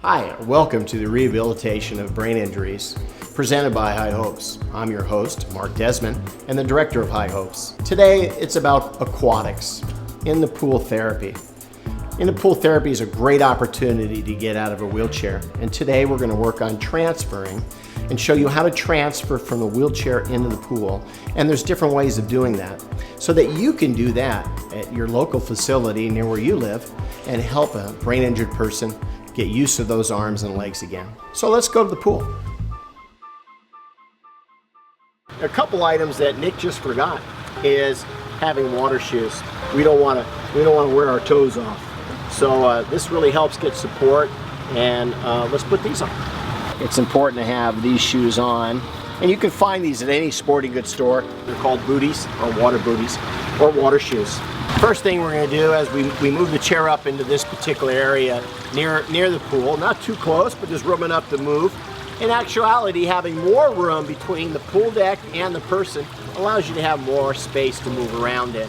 Hi, welcome to the rehabilitation of brain injuries, presented by High Hopes. I'm your host, Mark Desmond, and the director of High Hopes. Today, it's about aquatics, in the pool therapy. In the pool therapy is a great opportunity to get out of a wheelchair, and today we're going to work on transferring and show you how to transfer from the wheelchair into the pool. And there's different ways of doing that, so that you can do that at your local facility near where you live and help a brain injured person get used to those arms and legs again. So let's go to the pool. A couple items that Nick just forgot is having water shoes. We don't want to wear our toes off. So this really helps get support, and let's put these on. It's important to have these shoes on, and you can find these at any sporting goods store. They're called booties or water booties or water shoes. First thing we're going to do as we move the chair up into this particular area near the pool, not too close, but just room enough to move. In actuality, having more room between the pool deck and the person allows you to have more space to move around in.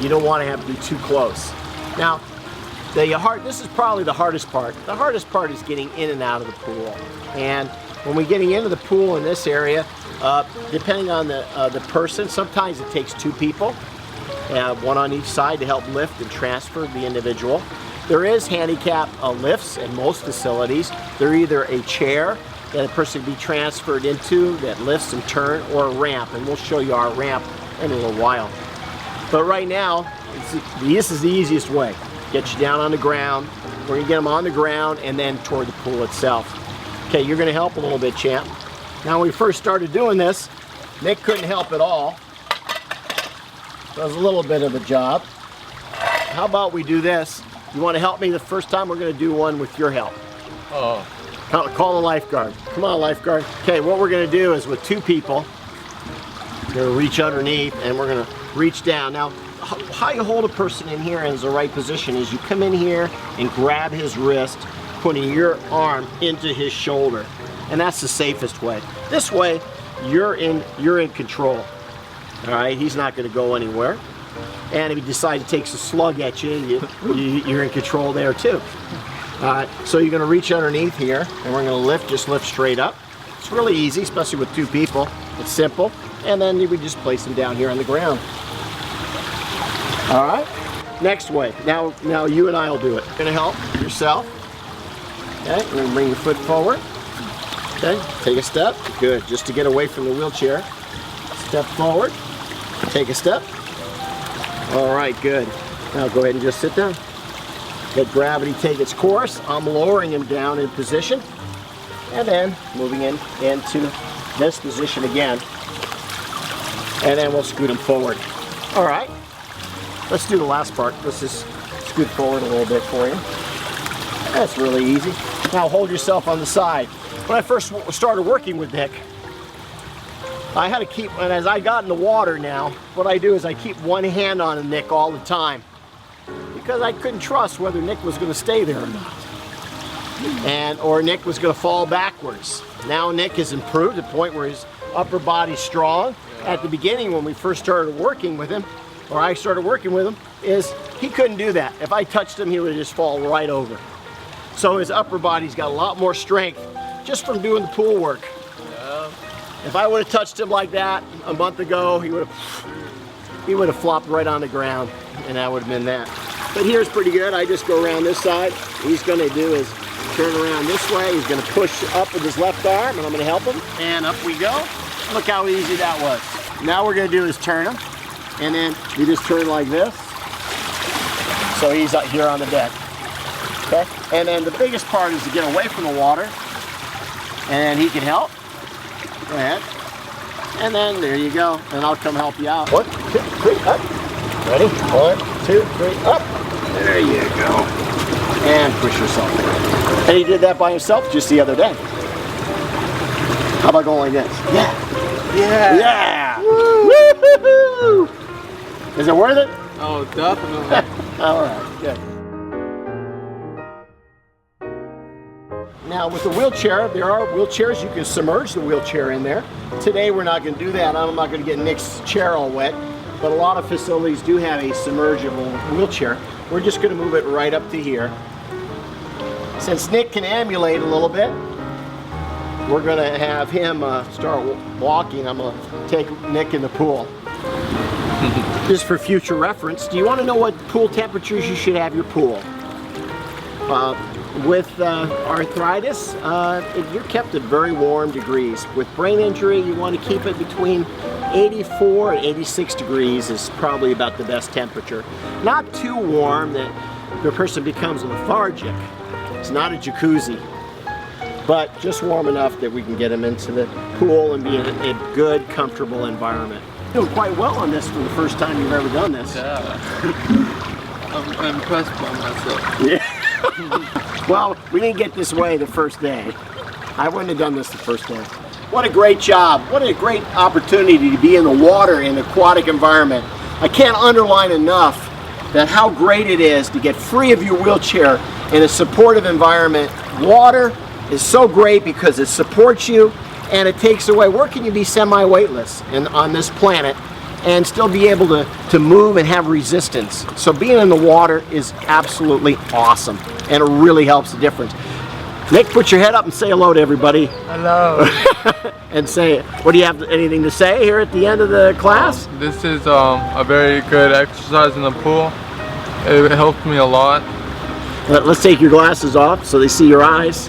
You don't want to have to be too close. Now, this is probably the hardest part. The hardest part is getting in and out of the pool. And when we're getting into the pool in this area, depending on the person, sometimes it takes two people. One on each side to help lift and transfer the individual. There is handicap lifts in most facilities. They're either a chair that a person can be transferred into that lifts and turn, or a ramp, and we'll show you our ramp in a little while. But right now, this is the easiest way. Get you down on the ground. We're gonna get them on the ground and then toward the pool itself. Okay, you're gonna help a little bit, champ. Now, when we first started doing this, Nick couldn't help at all. That was a little bit of a job. How about we do this? You want to help me the first time? We're going to do one with your help. Oh. Call the lifeguard. Come on, lifeguard. Okay, what we're going to do is with two people, we're going to reach underneath and we're going to reach down. Now, how you hold a person in here in the right position is you come in here and grab his wrist, putting your arm into his shoulder. And that's the safest way. This way, you're in control. All right, he's not going to go anywhere. And if he decides to take a slug at you, you're in control there too. So you're going to reach underneath here, and we're going to just lift straight up. It's really easy, especially with two people. It's simple. And then we just place him down here on the ground. All right, next way. Now you and I will do it. You're going to help yourself. Okay, you're going to bring your foot forward. Okay, take a step. Good, just to get away from the wheelchair. Step forward. Take a step. All right, good. Now go ahead and just sit down. Let gravity take its course. I'm lowering him down in position, and then moving into this position again. And then we'll scoot him forward. All right, let's do the last part. Let's just scoot forward a little bit for you. That's really easy. Now hold yourself on the side. When I first started working with Nick, I had to keep, and as I got in the water now, what I do is I keep one hand on Nick all the time, because I couldn't trust whether Nick was going to stay there or not, or Nick was going to fall backwards. Now Nick has improved to the point where his upper body's strong. At the beginning, when we first started working with him, or I started working with him, he couldn't do that. If I touched him, he would just fall right over. So his upper body's got a lot more strength just from doing the pool work. If I would have touched him like that a month ago, he would have flopped right on the ground, and that would have been that. But here's pretty good. I just go around this side. What he's going to do is turn around this way. He's going to push up with his left arm, and I'm going to help him. And up we go. Look how easy that was. Now what we're going to do is turn him, and then we just turn like this. So he's up here on the deck. Okay. And then the biggest part is to get away from the water, and he can help. Go ahead. And then there you go. And I'll come help you out. 1, 2, 3, up. Ready? 1, 2, 3, up. There you go. And push yourself in. And he did that by himself just the other day. How about going like this? Yeah. Yeah. Yeah. Woo-hoo-hoo. Is it worth it? Oh, definitely. All right. Good. Now with the wheelchair, there are wheelchairs, you can submerge the wheelchair in there. Today we're not going to do that. I'm not going to get Nick's chair all wet, but a lot of facilities do have a submergible wheelchair. We're just going to move it right up to here. Since Nick can ambulate a little bit, we're gonna have him start walking. I'm gonna take Nick in the pool. Just for future reference, do you want to know what pool temperatures you should have your pool? With arthritis, you're kept at very warm degrees. With brain injury, you want to keep it between 84 and 86 degrees is probably about the best temperature. Not too warm that the person becomes lethargic. It's not a jacuzzi, but just warm enough that we can get them into the pool and be in a good, comfortable environment. You're doing quite well on this for the first time you've ever done this. Yeah. I'm impressed by myself. Yeah. Well, we didn't get this way the first day. I wouldn't have done this the first day. What a great job. What a great opportunity to be in the water in an aquatic environment. I can't underline enough that how great it is to get free of your wheelchair in a supportive environment. Water is so great because it supports you and it takes away. Where can you be semi-weightless on this planet and still be able to move and have resistance? So being in the water is absolutely awesome, and it really helps the difference. Nick, put your head up and say hello to everybody. Hello. And say, what do you have, anything to say here at the end of the class? This is a very good exercise in the pool. It helped me a lot. Let's take your glasses off so they see your eyes.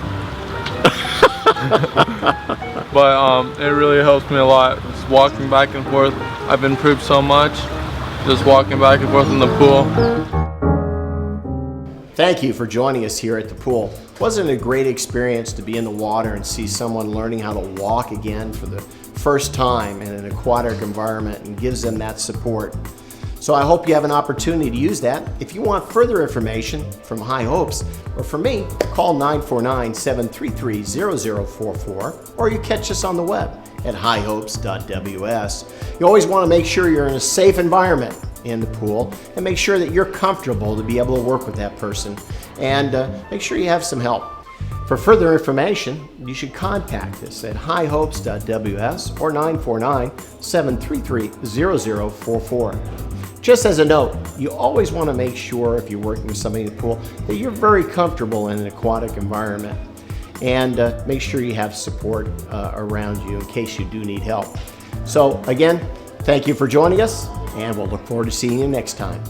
But it really helps me a lot. Just walking back and forth. I've improved so much. Just walking back and forth in the pool. Thank you for joining us here at the pool. Wasn't it a great experience to be in the water and see someone learning how to walk again for the first time in an aquatic environment, and gives them that support. So I hope you have an opportunity to use that. If you want further information from High Hopes or from me, call 949-733-0044, or you catch us on the web at highhopes.ws. You always want to make sure you're in a safe environment in the pool, and make sure that you're comfortable to be able to work with that person, and make sure you have some help. For further information, you should contact us at highhopes.ws or 949-733-0044. Just as a note, you always want to make sure, if you're working with somebody in the pool, that you're very comfortable in an aquatic environment, and make sure you have support around you in case you do need help. So again, thank you for joining us, and we'll look forward to seeing you next time.